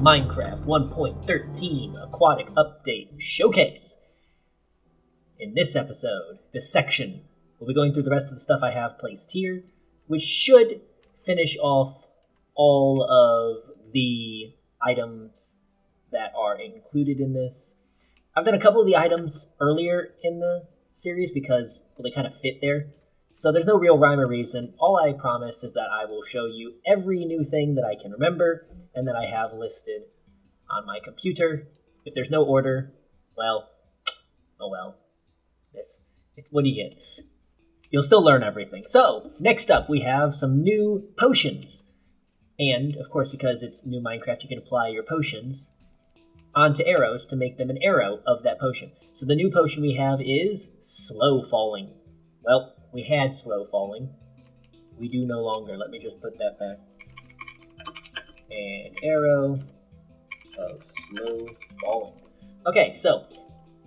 Minecraft 1.13 Aquatic Update Showcase. In this episode, this section, we'll be going through the rest of the stuff I have placed here, which should finish off all of the items that are included in this. I've done a couple of the items earlier in the series because they kind of fit there. So there's no real rhyme or reason. All I promise is that I will show you every new thing that I can remember and that I have listed on my computer. If there's no order, well, oh well. What do you get? You'll still learn everything. So, next up we have some new potions. And, of course, because it's new Minecraft, you can apply your potions onto arrows to make them an arrow of that potion. So the new potion we have is Slow Falling. Well, we had Slow Falling. We do no longer. Let me just put that back. An arrow of Slow Falling. Okay, so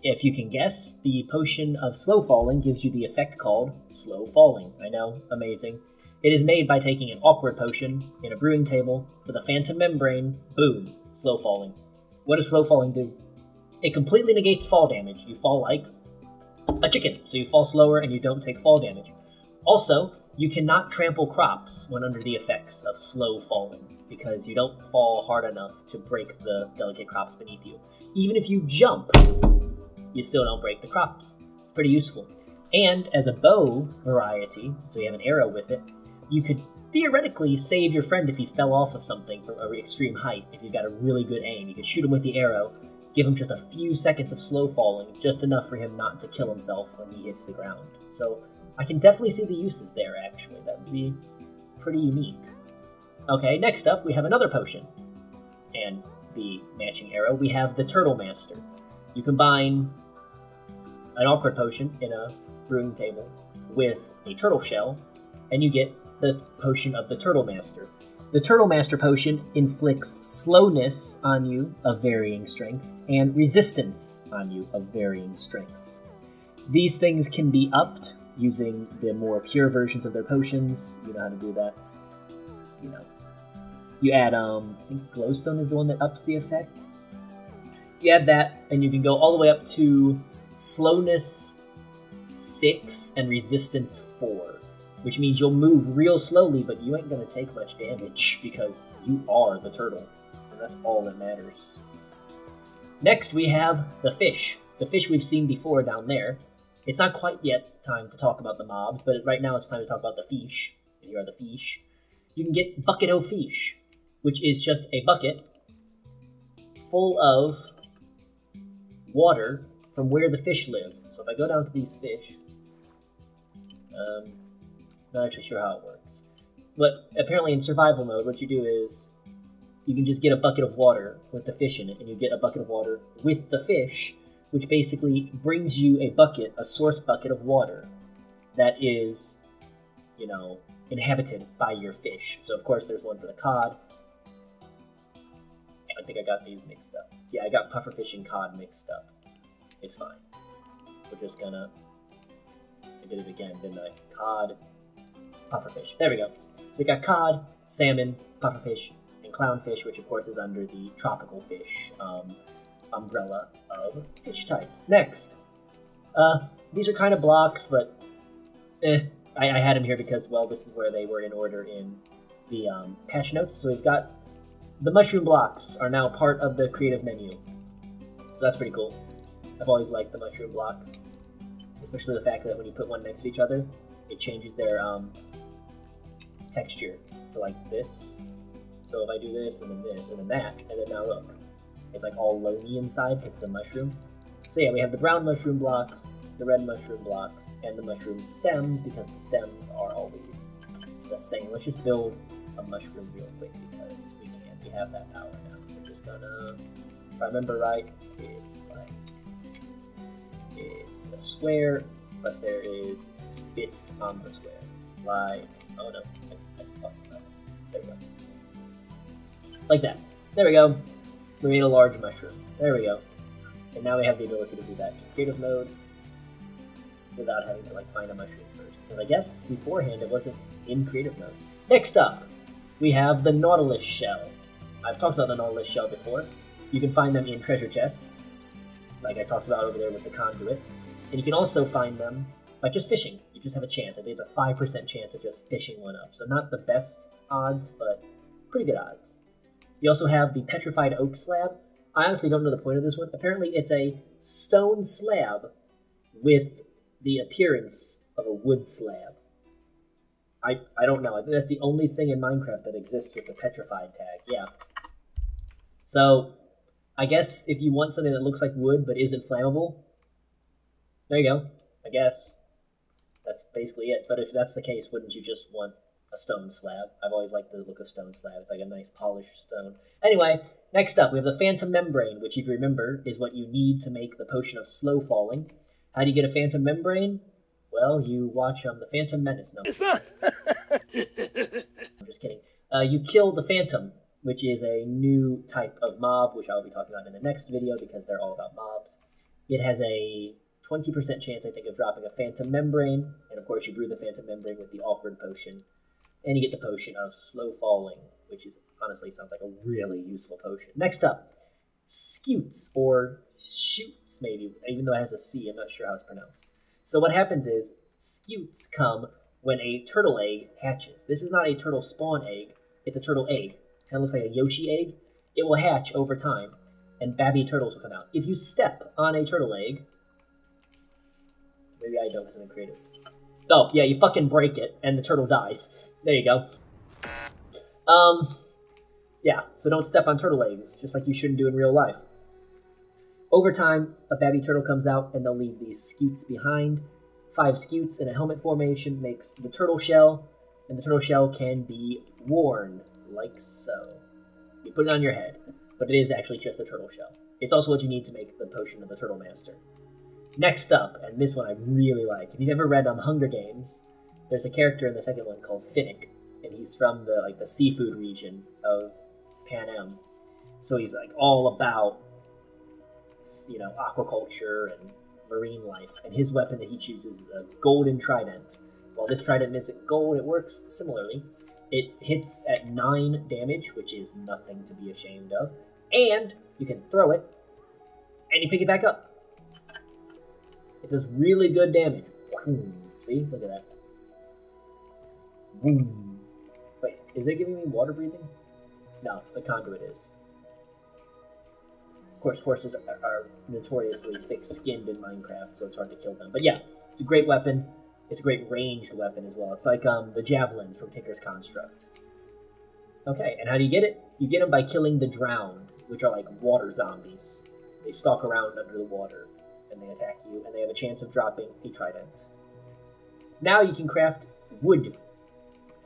if you can guess, the potion of Slow Falling gives you the effect called Slow Falling. I know, amazing. It is made by taking an awkward potion in a brewing table with a phantom membrane. Boom, Slow Falling. What does Slow Falling do? It completely negates fall damage. You fall like a chicken, so you fall slower and you don't take fall damage. Also, you cannot trample crops when under the effects of Slow Falling, because you don't fall hard enough to break the delicate crops beneath you. Even if you jump, you still don't break the crops. Pretty useful. And as a bow variety, so you have an arrow with it, you could theoretically save your friend if he fell off of something from an extreme height. If you've got a really good aim, you could shoot him with the arrow, give him just a few seconds of slow falling, just enough for him not to kill himself when he hits the ground. So I can definitely see the uses there, actually. That would be pretty unique. Okay, next up we have another potion. And the matching arrow, we have the Turtle Master. You combine an awkward potion in a brewing table with a turtle shell, and you get the potion of the Turtle Master. The Turtle Master potion inflicts slowness on you of varying strengths and resistance on you of varying strengths. These things can be upped using the more pure versions of their potions. You know how to do that. You know. You add, I think glowstone is the one that ups the effect. You add that, and you can go all the way up to slowness 6 and resistance 4. Which means you'll move real slowly, but you ain't gonna take much damage because you are the turtle, and that's all that matters. Next, we have the fish. The fish we've seen before down there. It's not quite yet time to talk about the mobs, but right now it's time to talk about the fish. And here are the fish. You can get Bucket O' Fish, which is just a bucket full of water from where the fish live. So if I go down to these fish, not actually sure how it works. But apparently in survival mode, what you do is you can just get a bucket of water with the fish in it, and you get a bucket of water with the fish, which basically brings you a bucket, a source bucket of water that is, you know, inhabited by your fish. So of course there's one for the cod. I think I got these mixed up. Yeah, I got pufferfish and cod mixed up. It's fine. We're just gonna... I did it again, didn't I? Cod... pufferfish. There we go. So we got cod, salmon, pufferfish, and clownfish, which of course is under the tropical fish umbrella of fish types. Next, these are kind of blocks, but I had them here because, well, this is where they were in order in the patch notes. So we've got the mushroom blocks are now part of the creative menu. So that's pretty cool. I've always liked the mushroom blocks, especially the fact that when you put one next to each other, it changes their texture to like this. So if I do this and then this and then that, and then now look, it's like all loamy inside because it's a mushroom. So yeah, we have the brown mushroom blocks, the red mushroom blocks, and the mushroom stems because the stems are always the same. Let's just build a mushroom real quick because we can. We have that power now. We're just gonna, if I remember right, it's a square, but there is bits on the square. Like, oh no, there we go. Like that. There we go. We made a large mushroom. There we go. And now we have the ability to do that in creative mode without having to like find a mushroom first. Because I guess beforehand it wasn't in creative mode. Next up, we have the Nautilus shell. I've talked about the Nautilus shell before. You can find them in treasure chests, like I talked about over there with the conduit. And you can also find them by just fishing. You just have a chance. I think it's a 5% chance of just fishing one up. So not the best odds, but pretty good odds. You also have the petrified oak slab. I honestly don't know the point of this one. Apparently it's a stone slab with the appearance of a wood slab. I don't know. I think that's the only thing in Minecraft that exists with the petrified tag. Yeah. So I guess if you want something that looks like wood but isn't flammable, there you go. I guess that's basically it. But if that's the case, wouldn't you just want a stone slab? I've always liked the look of stone slab. It's like a nice polished stone. Anyway, next up we have the phantom membrane, which if you remember is what you need to make the potion of slow falling. How do you get a phantom membrane? Well, you watch the Phantom Menace. No, I'm just kidding. You kill the Phantom, which is a new type of mob, which I'll be talking about in the next video because they're all about mobs. It has a 20% chance, I think, of dropping a Phantom Membrane, and of course you brew the Phantom Membrane with the Awkward Potion, and you get the Potion of Slow Falling, which is honestly sounds like a really useful potion. Next up, Scutes, or Shoots maybe, even though it has a C, I'm not sure how it's pronounced. So what happens is, Scutes come when a turtle egg hatches. This is not a turtle spawn egg, it's a turtle egg. Kind of looks like a Yoshi egg. It will hatch over time, and babby turtles will come out. If you step on a turtle egg, maybe I don't because I'm creative. Oh, yeah, you fucking break it, and the turtle dies. There you go. Yeah, so don't step on turtle eggs, just like you shouldn't do in real life. Over time, a babby turtle comes out, and they'll leave these scutes behind. 5 scutes in a helmet formation makes the turtle shell, and the turtle shell can be worn, like so. You put it on your head, but it is actually just a turtle shell. It's also what you need to make the potion of the Turtle Master. Next up, and this one I really like. If you've ever read Hunger Games, there's a character in the second one called Finnick, and he's from the seafood region of Panem. So he's like all about, you know, aquaculture and marine life. And his weapon that he chooses is a golden trident. While this trident isn't gold, it works similarly. It hits at 9 damage, which is nothing to be ashamed of. And you can throw it, and you pick it back up. It does really good damage. See? Look at that. Boom. Wait, is it giving me water breathing? No, the conduit is. Of course, horses are notoriously thick-skinned in Minecraft, so it's hard to kill them. But yeah, it's a great weapon. It's a great ranged weapon as well. It's like the javelin from Tinker's Construct. Okay, and how do you get it? You get them by killing the drowned, which are like water zombies. They stalk around under the water, and they attack you, and they have a chance of dropping a trident. Now you can craft wood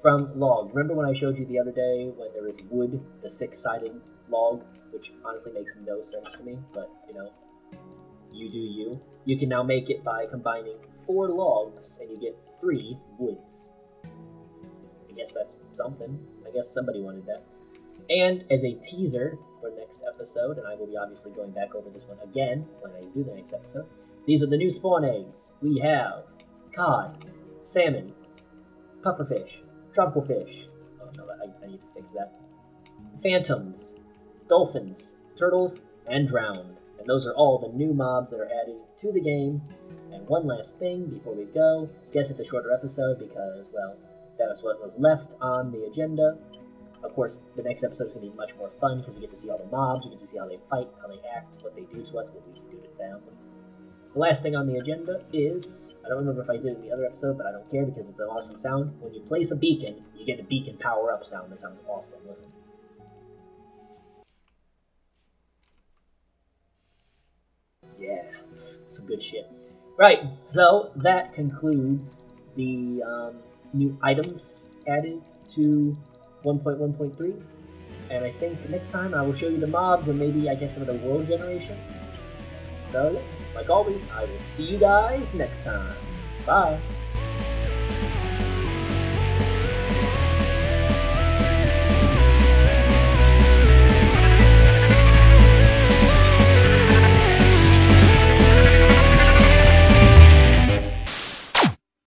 from log. Remember when I showed you the other day when there was wood, the 6-sided log, which honestly makes no sense to me, but, you know, you do you. You can now make it by combining 4 logs, and you get 3 woods. I guess that's something. I guess somebody wanted that. And as a teaser for next episode, and I will be obviously going back over this one again when I do the next episode, these are the new spawn eggs. We have cod, salmon, pufferfish, tropical fish. Oh no, I need to fix that. Phantoms, dolphins, turtles, and drowned. And those are all the new mobs that are added to the game. And one last thing before we go. Guess it's a shorter episode because, well, that's what was left on the agenda. Of course, the next episode is going to be much more fun because we get to see all the mobs, we get to see how they fight, how they act, what they do to us, what we can do to them. The last thing on the agenda is, I don't remember if I did it in the other episode, but I don't care because it's an awesome sound. When you place a beacon, you get a beacon power-up sound. That sounds awesome. Listen. Yeah, some good shit. Right, so that concludes the new items added to 1.1.3, and I think next time I will show you the mobs and maybe, I guess, some of the world generation. So, like always, I will see you guys next time. Bye!